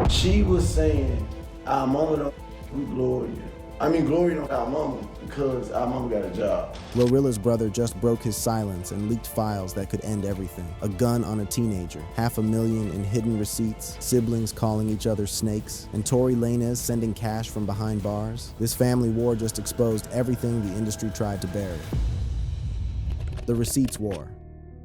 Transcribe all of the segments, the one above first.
She was saying, our mama don't with Gloria. Gloria don't our mama because our mama got a job. Glorilla's brother just broke his silence and leaked files that could end everything. A gun on a teenager, $500,000 in hidden receipts, siblings calling each other snakes, and Tory Lanez sending cash from behind bars. This family war just exposed everything the industry tried to bury. The receipts war.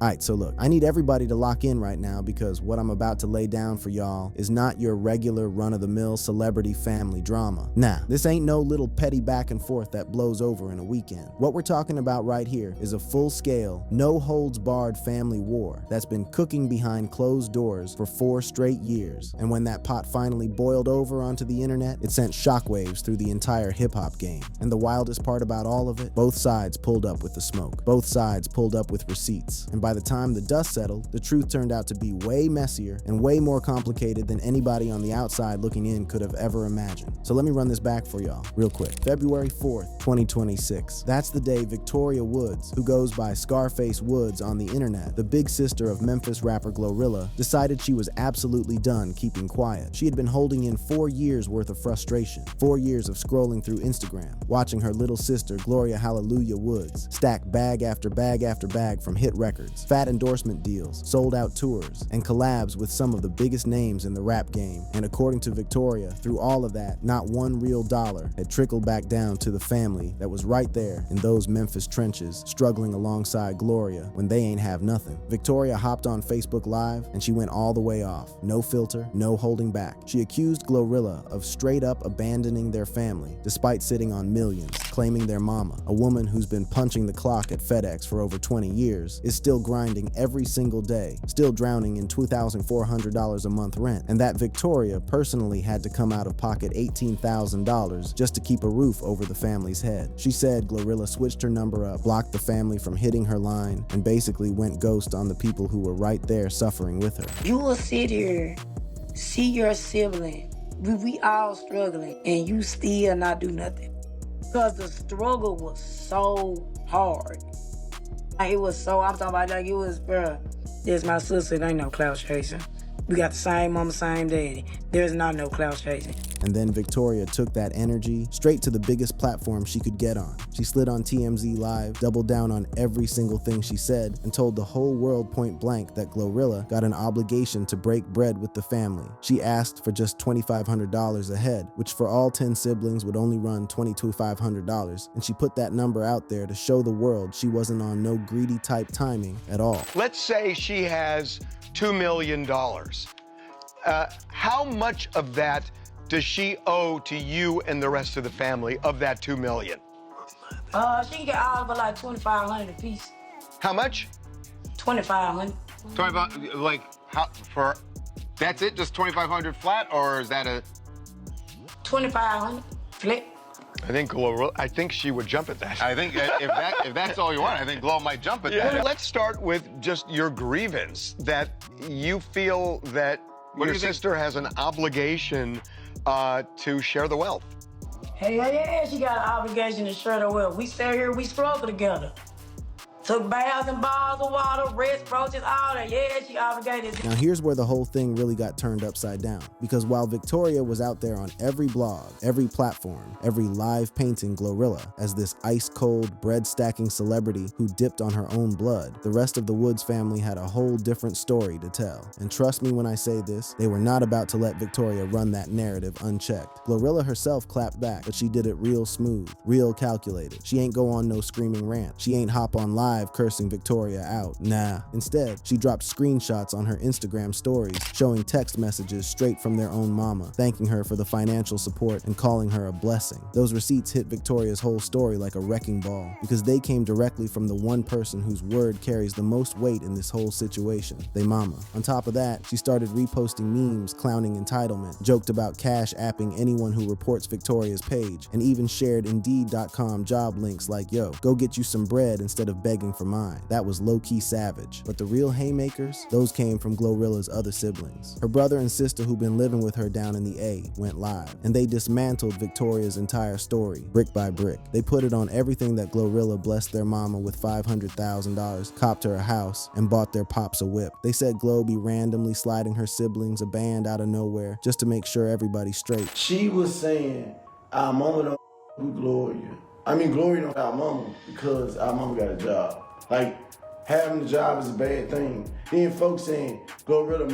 Alright, so look, I need everybody to lock in right now because what I'm about to lay down for y'all is not your regular run-of-the-mill celebrity family drama. Nah, this ain't no little petty back and forth that blows over in a weekend. What we're talking about right here is a full-scale, no-holds-barred family war that's been cooking behind closed doors for 4 straight years. And when that pot finally boiled over onto the internet, it sent shockwaves through the entire hip-hop game. And the wildest part about all of it, both sides pulled up with the smoke. Both sides pulled up with receipts. And by the time the dust settled, the truth turned out to be way messier and way more complicated than anybody on the outside looking in could have ever imagined. So let me run this back for y'all real quick. February 4th, 2026. That's the day Victoria Woods, who goes by Scarface Woods on the internet, the big sister of Memphis rapper Glorilla, decided she was absolutely done keeping quiet. She had been holding in 4 years worth of frustration, 4 years of scrolling through Instagram, watching her little sister Gloria Hallelujah Woods stack bag after bag after bag from hit records, fat endorsement deals, sold out tours, and collabs with some of the biggest names in the rap game. And according to Victoria, through all of that, not one real dollar had trickled back down to the family that was right there in those Memphis trenches, struggling alongside Gloria when they ain't have nothing. Victoria hopped on Facebook Live and she went all the way off. No filter, no holding back. She accused Glorilla of straight up abandoning their family despite sitting on millions, claiming their mama, a woman who's been punching the clock at FedEx for over 20 years, is still grinding every single day, still drowning in $2,400 a month rent, and that Victoria personally had to come out of pocket $18,000 just to keep a roof over the family's head. She said Glorilla switched her number up, blocked the family from hitting her line, and basically went ghost on the people who were right there suffering with her. You will sit here, see your sibling, we all struggling, and you still not do nothing. Because the struggle was so hard. It was so, I'm talking about like it was, bruh, there's my sister, there ain't no clout chasing. We got the same mama, same daddy. There's not no clout chasing. And then Victoria took that energy straight to the biggest platform she could get on. She slid on TMZ Live, doubled down on every single thing she said, and told the whole world point blank that Glorilla got an obligation to break bread with the family. She asked for just $2,500 a head, which for all 10 siblings would only run $2,500, and she put that number out there to show the world she wasn't on no greedy type timing at all. Let's say she has $2 million. How much of that does she owe to you and the rest of the family of that $2 million? She can get all but like $2,500 a piece. How much? $2,500. 25, like, how, for, that's it, just 2,500 flat, or is that a? $2,500 flip. I think she would jump at that. I think if that's all you want, I think Glow might jump at that. Let's start with just your grievance, that you feel that your sister has an obligation to share the wealth. Hell yeah, she got an obligation to share the wealth. We sat here, we struggle together. Took baths and bottles of water, rest, roaches, all that. Yeah, she obligated. Now here's where the whole thing really got turned upside down. Because while Victoria was out there on every blog, every platform, every live painting Glorilla as this ice-cold, bread-stacking celebrity who dipped on her own blood, the rest of the Woods family had a whole different story to tell. And trust me when I say this, they were not about to let Victoria run that narrative unchecked. Glorilla herself clapped back, but she did it real smooth, real calculated. She ain't go on no screaming rant. She ain't hop on live cursing Victoria out. Nah. Instead, she dropped screenshots on her Instagram stories showing text messages straight from their own mama, thanking her for the financial support and calling her a blessing. Those receipts hit Victoria's whole story like a wrecking ball because they came directly from the one person whose word carries the most weight in this whole situation, they mama. On top of that, she started reposting memes clowning entitlement, joked about cash apping anyone who reports Victoria's page, and even shared Indeed.com job links like, yo, go get you some bread instead of begging begging for mine. That was low-key savage. But the real haymakers, those came from Glorilla's other siblings. Her brother and sister who'd been living with her down in the A went live, and they dismantled Victoria's entire story, brick by brick. They put it on everything that Glorilla blessed their mama with $500,000, copped her a house, and bought their pops a whip. They said Glo be randomly sliding her siblings a band out of nowhere just to make sure everybody's straight. She was saying, our mama don't with Gloria. Gloria don't got mama because our mama got a job. Like, having a job is a bad thing. Then folks saying, Glorilla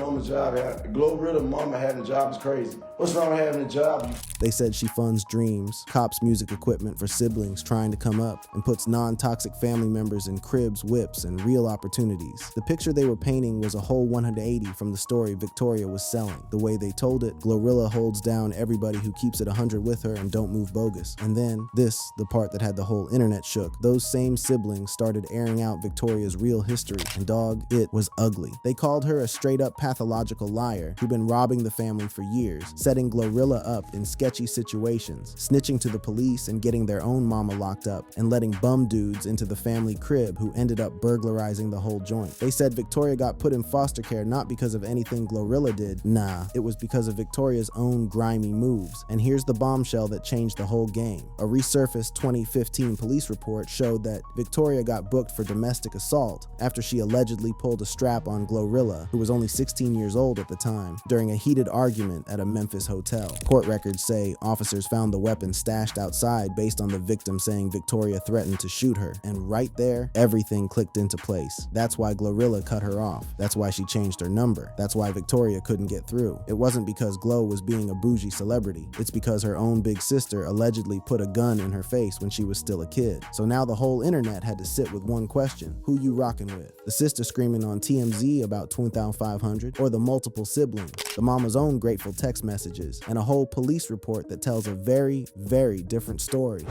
mama having a job is crazy. What's wrong with having a job? They said she funds dreams, cops music equipment for siblings trying to come up, and puts non-toxic family members in cribs, whips, and real opportunities. The picture they were painting was a whole 180 from the story Victoria was selling. The way they told it, Glorilla holds down everybody who keeps it 100 with her and don't move bogus. And then, the part that had the whole internet shook. Those same siblings started airing out Victoria's real history, and dog, it was ugly. They called her a straight-up pathological liar who'd been robbing the family for years, setting Glorilla up in sketchy situations, snitching to the police and getting their own mama locked up, and letting bum dudes into the family crib who ended up burglarizing the whole joint. They said Victoria got put in foster care not because of anything Glorilla did, nah, it was because of Victoria's own grimy moves. And here's the bombshell that changed the whole game. A resurfaced 2015 police report showed that Victoria got booked for domestic assault after she allegedly pulled a strap on Glorilla, who was only 16 years old at the time, during a heated argument at a Memphis hotel. Court records say officers found the weapon stashed outside based on the victim saying Victoria threatened to shoot her. And right there, everything clicked into place. That's why Glorilla cut her off. That's why she changed her number. That's why Victoria couldn't get through. It wasn't because Glo was being a bougie celebrity. It's because her own big sister allegedly put a gun in her face when she was still a kid. So now the whole internet had to sit with one question: who you rocking with? The sister screaming on TMZ about 2500, or the multiple siblings, the mama's own grateful text messages, and a whole police report that tells a very, very different story.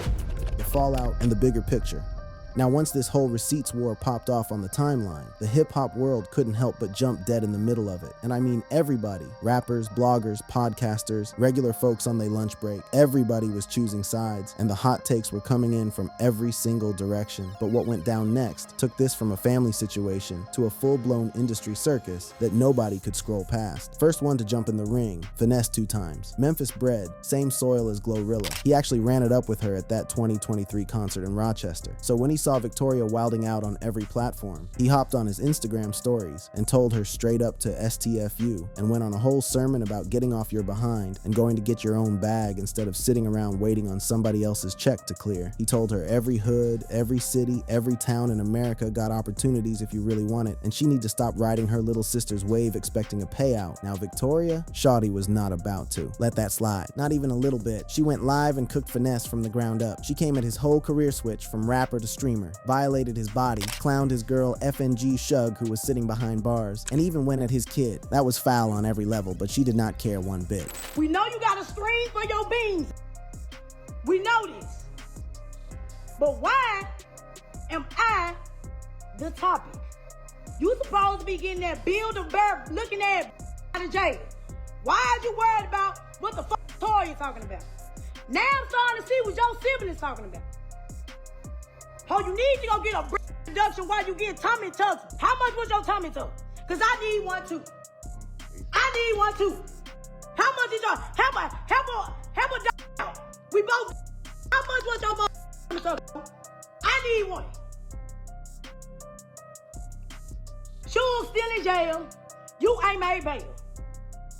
The fallout and the bigger picture. Now, once this whole receipts war popped off on the timeline, the hip-hop world couldn't help but jump dead in the middle of it. And I mean everybody. Rappers, bloggers, podcasters, regular folks on their lunch break. Everybody was choosing sides, and the hot takes were coming in from every single direction. But what went down next took this from a family situation to a full-blown industry circus that nobody could scroll past. First one to jump in the ring, Finesse 2 times. Memphis bred, same soil as Glorilla. He actually ran it up with her at that 2023 concert in Rochester. So when he saw Victoria wilding out on every platform, he hopped on his Instagram stories and told her straight up to STFU, and went on a whole sermon about getting off your behind and going to get your own bag instead of sitting around waiting on somebody else's check to clear. He told her every hood, every city, every town in America got opportunities if you really want it, and she need to stop riding her little sister's wave expecting a payout. Now Victoria, shawty was not about to let that slide, not even a little bit. She went live and cooked Finesse from the ground up. She came at his whole career switch from rapper to streamer, violated his body, clowned his girl FNG Shug who was sitting behind bars, and even went at his kid. That was foul on every level, but she did not care one bit. We know you got a screen for your beans. We know this. But why am I the topic? You supposed to be getting that Build a Bear looking at out of jail. Why are you worried about what the fuck Toya talking about? Now I'm starting to see what your siblings talking about. Oh, you need to go get a reduction while you get tummy tucks. How much was your tummy tuck? Because I need one too. I need one too. How much is your, help a out. We both, how much was your tummy tuck? I need one. Suge still in jail. You ain't made bail.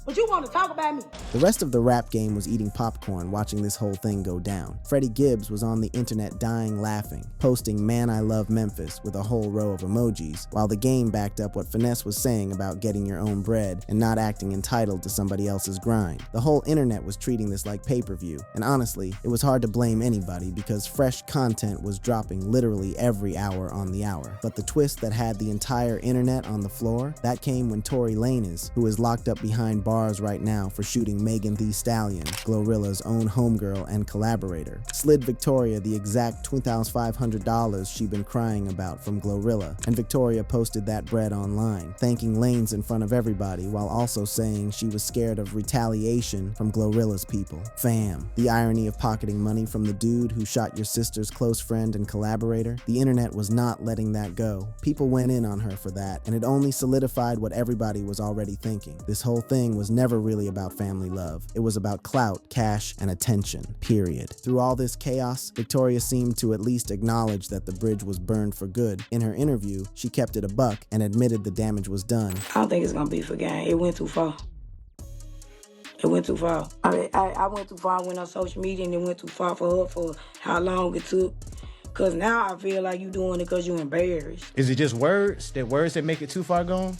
But you want to talk about me. The rest of the rap game was eating popcorn watching this whole thing go down. Freddie Gibbs was on the internet dying laughing, posting "Man, I love Memphis" with a whole row of emojis, while the game backed up what Finesse was saying about getting your own bread and not acting entitled to somebody else's grind. The whole internet was treating this like pay-per-view, and honestly, it was hard to blame anybody because fresh content was dropping literally every hour on the hour. But the twist that had the entire internet on the floor, that came when Tory Lanez, who is locked up behind bars right now for shooting including Megan Thee Stallion, Glorilla's own homegirl and collaborator, slid Victoria the exact $2,500 she'd been crying about from Glorilla, and Victoria posted that bread online, thanking Lanes in front of everybody while also saying she was scared of retaliation from Glorilla's people. Fam, the irony of pocketing money from the dude who shot your sister's close friend and collaborator? The internet was not letting that go. People went in on her for that, and it only solidified what everybody was already thinking. This whole thing was never really about family love. It was about clout, cash, and attention, period. Through all this chaos, Victoria seemed to at least acknowledge that the bridge was burned for good. In her interview, she kept it a buck and admitted the damage was done. I don't think it's gonna be for game. It went too far. It went too far. I went too far. I went on social media and it went too far for her for how long it took. Cause now I feel like you doing it cause you embarrassed. Is it just words? That words that make it too far gone?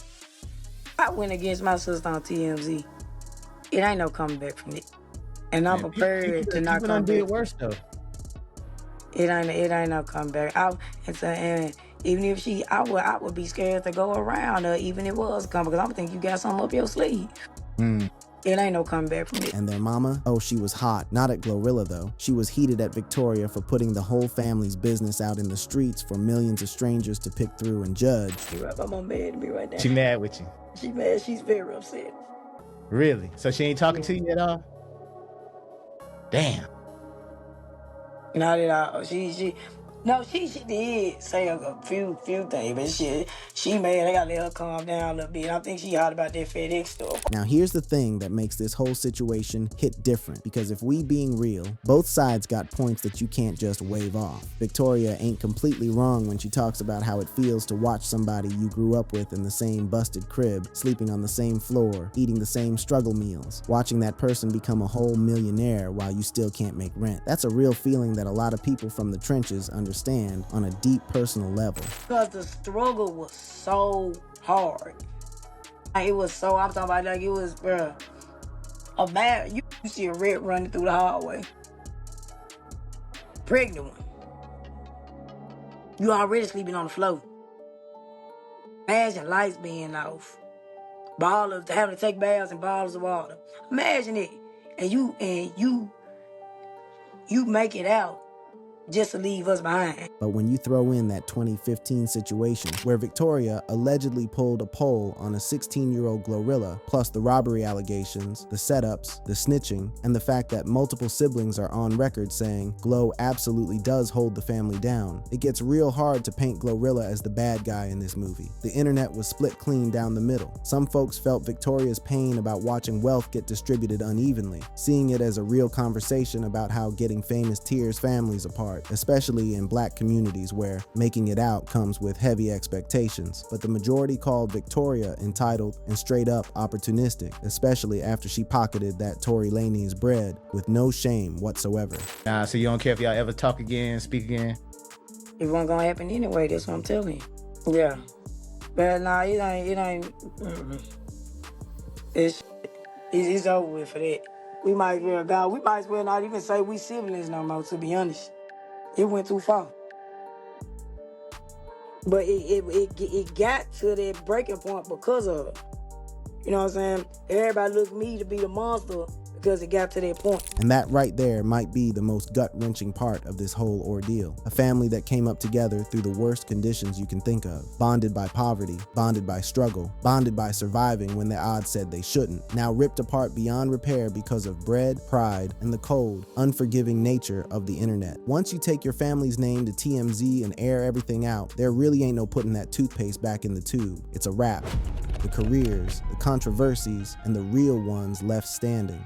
I went against my sister on TMZ. It ain't no coming back from it. And I'm prepared to not come back. Did worse though. It ain't no come back. And even if I would be scared to go around her, even if it was coming, because I'm think you got something up your sleeve. It ain't no coming back from it. And their mama? Oh, she was hot. Not at Glorilla, though. She was heated at Victoria for putting the whole family's business out in the streets for millions of strangers to pick through and judge. I'm on mad to me right now. She mad with you? She mad. She's very upset. Really? So she ain't talking to you at all? Damn. Not at all. She did say a few things, but she mad. I gotta let her calm down a little bit. I think she hot about that FedEx stuff. Now here's the thing that makes this whole situation hit different, because if we being real, both sides got points that you can't just wave off. Victoria ain't completely wrong when she talks about how it feels to watch somebody you grew up with in the same busted crib, sleeping on the same floor, eating the same struggle meals, watching that person become a whole millionaire while you still can't make rent. That's a real feeling that a lot of people from the trenches understand on a deep personal level. Because the struggle was so hard. It was so, I'm talking about like it was, bruh, a man, you see a red running through the hallway. Pregnant one. You already sleeping on the floor. Imagine lights being off. Having to take baths and bottles of water. Imagine it. And you make it out just to leave us behind. But when you throw in that 2015 situation where Victoria allegedly pulled a poll on a 16-year-old Glorilla, plus the robbery allegations, the setups, the snitching, and the fact that multiple siblings are on record saying Glo absolutely does hold the family down, it gets real hard to paint Glorilla as the bad guy in this movie. The internet was split clean down the middle. Some folks felt Victoria's pain about watching wealth get distributed unevenly, seeing it as a real conversation about how getting famous tears families apart, especially in black communities where making it out comes with heavy expectations. But the majority called Victoria entitled and straight up opportunistic, especially after she pocketed that Tory Laney's bread with no shame whatsoever. Nah, so you don't care if y'all ever talk again, speak again? It wasn't gonna happen anyway, that's what I'm telling you. Yeah. But nah, it ain't. It's over with for that. We might as well not even say we siblings no more, to be honest. It went too far. But it got to that breaking point because of it. You know what I'm saying? Everybody looked at me to be the monster because it got to that point. And that right there might be the most gut-wrenching part of this whole ordeal. A family that came up together through the worst conditions you can think of. Bonded by poverty, bonded by struggle, bonded by surviving when the odds said they shouldn't. Now ripped apart beyond repair because of bread, pride, and the cold, unforgiving nature of the internet. Once you take your family's name to TMZ and air everything out, there really ain't no putting that toothpaste back in the tube. It's a wrap. The careers, the controversies, and the real ones left standing.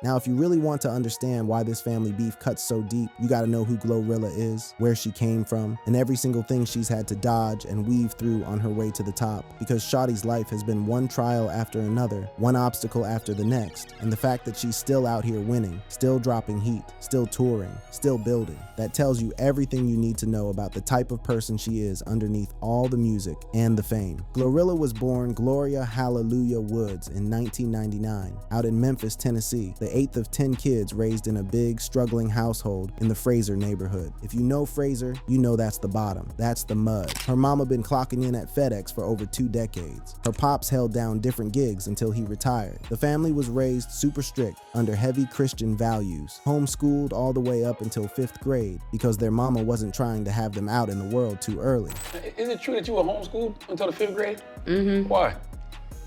Now, if you really want to understand why this family beef cuts so deep, you gotta know who Glorilla is, where she came from, and every single thing she's had to dodge and weave through on her way to the top. Because Shawty's life has been one trial after another, one obstacle after the next, and the fact that she's still out here winning, still dropping heat, still touring, still building, that tells you everything you need to know about the type of person she is underneath all the music and the fame. Glorilla was born Gloria Hallelujah Woods in 1999, out in Memphis, Tennessee, the 8th of 10 kids raised in a big, struggling household in the Fraser neighborhood. If you know Fraser, you know that's the bottom. That's the mud. Her mama been clocking in at FedEx for over 2 decades. Her pops held down different gigs until he retired. The family was raised super strict under heavy Christian values, homeschooled all the way up until 5th grade because their mama wasn't trying to have them out in the world too early. Is it true that you were homeschooled until the 5th grade? Mm-hmm. Why?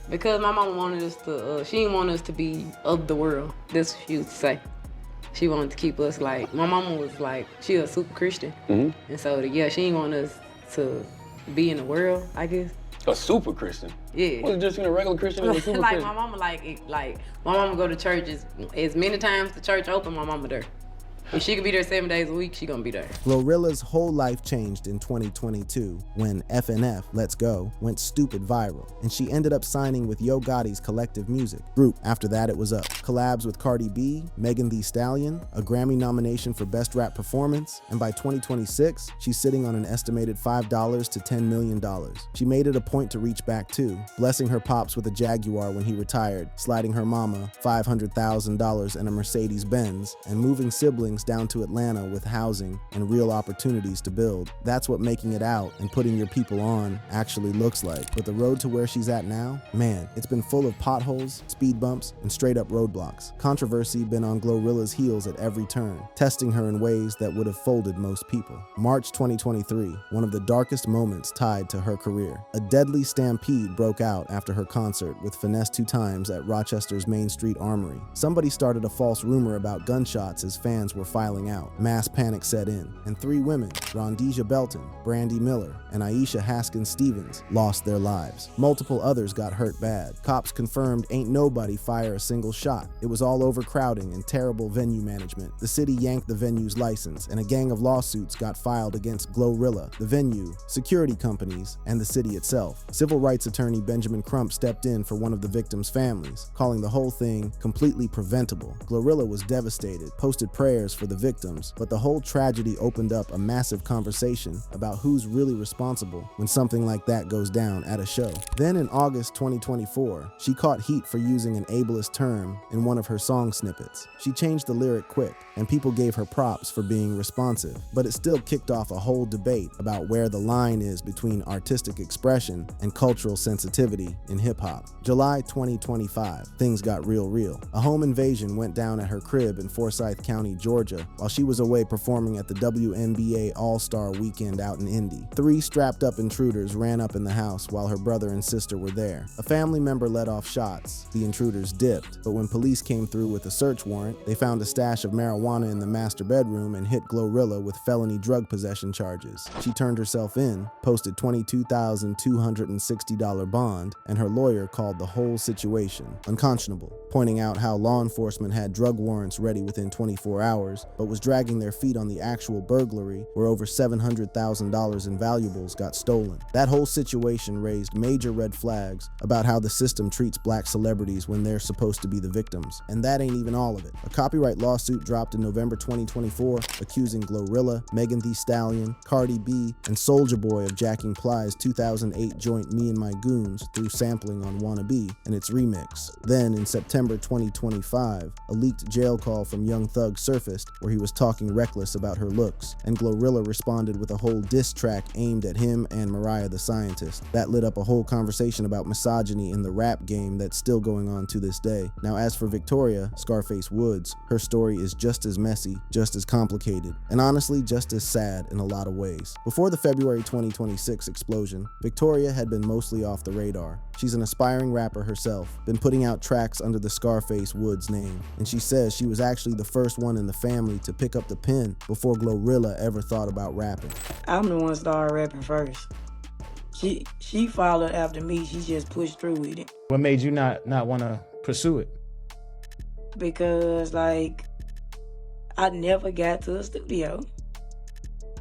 Because my mama wanted us to, she didn't want us to be of the world. That's what she used to say. She wanted to keep us like, my mama was like, she was a super Christian. Mm-hmm. And so, yeah, she didn't want us to be in the world, I guess. A super Christian? Yeah. What's the difference between a regular Christian and a super like Christian? my mama, my mama go to churches as many times the church open, my mama there. If she could be there 7 days a week, she gonna be there. Glorilla's whole life changed in 2022 when FNF, Let's Go, went stupid viral, and she ended up signing with Yo Gotti's Collective Music group. After that, it was up. Collabs with Cardi B, Megan Thee Stallion, a Grammy nomination for Best Rap Performance, and by 2026, she's sitting on an estimated $5 to $10 million. She made it a point to reach back too, blessing her pops with a Jaguar when he retired, sliding her mama $500,000 in a Mercedes-Benz, and moving siblings down to Atlanta with housing and real opportunities to build. That's what making it out and putting your people on actually looks like. But the road to where she's at now, man, it's been full of potholes, speed bumps, and straight up roadblocks. Controversy been on Glorilla's heels at every turn, testing her in ways that would have folded most people. March 2023, one of the darkest moments tied to her career. A deadly stampede broke out after her concert with Finesse 2 Times at Rochester's Main Street Armory. Somebody started a false rumor about gunshots as fans were filing out. Mass panic set in, and 3 women, Rondisha Belton, Brandy Miller, and Aisha Haskins Stevens, lost their lives. Multiple others got hurt bad. Cops confirmed ain't nobody fire a single shot. It was all overcrowding and terrible venue management. The city yanked the venue's license, and a gang of lawsuits got filed against Glorilla, the venue, security companies, and the city itself. Civil rights attorney Benjamin Crump stepped in for one of the victims' families, calling the whole thing completely preventable. Glorilla was devastated, posted prayers for the victims, but the whole tragedy opened up a massive conversation about who's really responsible when something like that goes down at a show. Then in August 2024, she caught heat for using an ableist term in one of her song snippets. She changed the lyric quick, and people gave her props for being responsive, but it still kicked off a whole debate about where the line is between artistic expression and cultural sensitivity in hip-hop. July 2025, things got real. A home invasion went down at her crib in Forsyth County, Georgia, while she was away performing at the WNBA All-Star Weekend out in Indy. 3 strapped-up intruders ran up in the house while her brother and sister were there. A family member let off shots. The intruders dipped, but when police came through with a search warrant, they found a stash of marijuana in the master bedroom and hit Glorilla with felony drug possession charges. She turned herself in, posted $22,260 bond, and her lawyer called the whole situation unconscionable, pointing out how law enforcement had drug warrants ready within 24 hours, but was dragging their feet on the actual burglary where over $700,000 in valuables got stolen. That whole situation raised major red flags about how the system treats black celebrities when they're supposed to be the victims. And that ain't even all of it. A copyright lawsuit dropped in November 2024 accusing Glorilla, Megan Thee Stallion, Cardi B, and Soulja Boy of jacking Ply's 2008 joint Me and My Goons through sampling on Wannabe and its remix. Then in September 2025, a leaked jail call from Young Thug surfaced where he was talking reckless about her looks, and Glorilla responded with a whole diss track aimed at him and Mariah the Scientist. That lit up a whole conversation about misogyny in the rap game that's still going on to this day. Now as for Victoria, Scarface Woods, her story is just as messy, just as complicated, and honestly just as sad in a lot of ways. Before the February 2026 explosion, Victoria had been mostly off the radar. She's an aspiring rapper herself, been putting out tracks under the Scarface Woods name, and she says she was actually the first one in the family to pick up the pen before Glorilla ever thought about rapping. I'm the one that started rapping first. She followed after me. She just pushed through with it. What made you not want to pursue it? Because, like, I never got to a studio.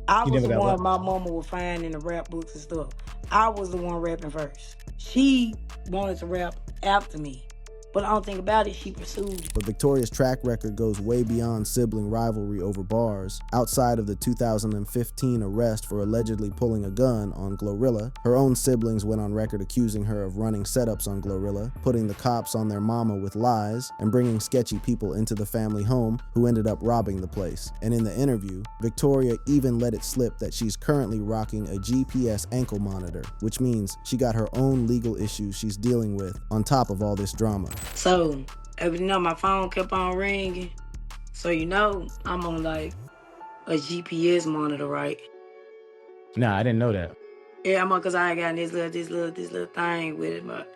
I was the one my mama would find in the rap books and stuff. I was the one rapping first. She wanted to rap after me. But I don't think about it, she pursued you. But Victoria's track record goes way beyond sibling rivalry over bars. Outside of the 2015 arrest for allegedly pulling a gun on Glorilla, her own siblings went on record accusing her of running setups on Glorilla, putting the cops on their mama with lies, and bringing sketchy people into the family home who ended up robbing the place. And in the interview, Victoria even let it slip that she's currently rocking a GPS ankle monitor, which means she got her own legal issues she's dealing with on top of all this drama. So, my phone kept on ringing. So, I'm on like a GPS monitor, right? Nah, I didn't know that. Yeah, I'm on, cause I ain't got this little thing with it, but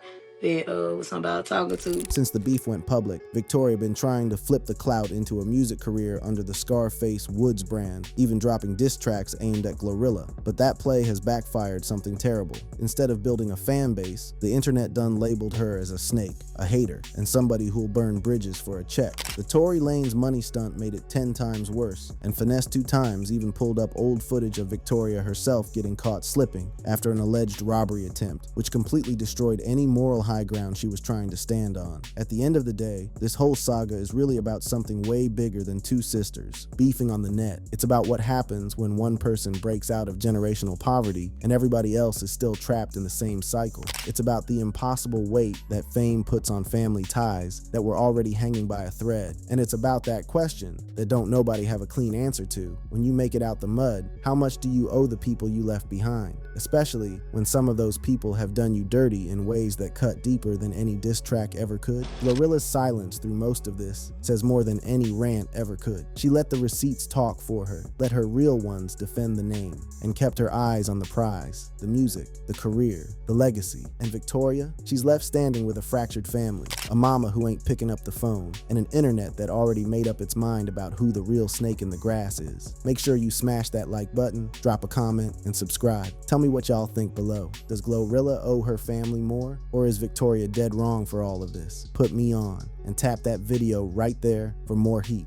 with somebody talking to. Since the beef went public, Victoria been trying to flip the clout into a music career under the Scarface Woods brand, even dropping diss tracks aimed at Glorilla. But that play has backfired something terrible. Instead of building a fan base, the internet done labeled her as a snake, a hater, and somebody who'll burn bridges for a check. The Tory Lanez money stunt made it 10 times worse, and Finesse 2 Times even pulled up old footage of Victoria herself getting caught slipping after an alleged robbery attempt, which completely destroyed any moral high ground she was trying to stand on. At the end of the day, this whole saga is really about something way bigger than two sisters beefing on the net. It's about what happens when one person breaks out of generational poverty and everybody else is still trapped in the same cycle. It's about the impossible weight that fame puts on family ties that were already hanging by a thread. And it's about that question that don't nobody have a clean answer to. When you make it out the mud, how much do you owe the people you left behind? Especially when some of those people have done you dirty in ways that cut deeper than any diss track ever could. Glorilla's silence through most of this says more than any rant ever could. She let the receipts talk for her, let her real ones defend the name, and kept her eyes on the prize, the music, the career, the legacy. And Victoria, she's left standing with a fractured family, a mama who ain't picking up the phone, and an internet that already made up its mind about who the real snake in the grass is. Make sure you smash that like button, drop a comment, and subscribe. Tell me what y'all think below. Does Glorilla owe her family more, or is Victoria dead wrong for all of this? Put me on and tap that video right there for more heat.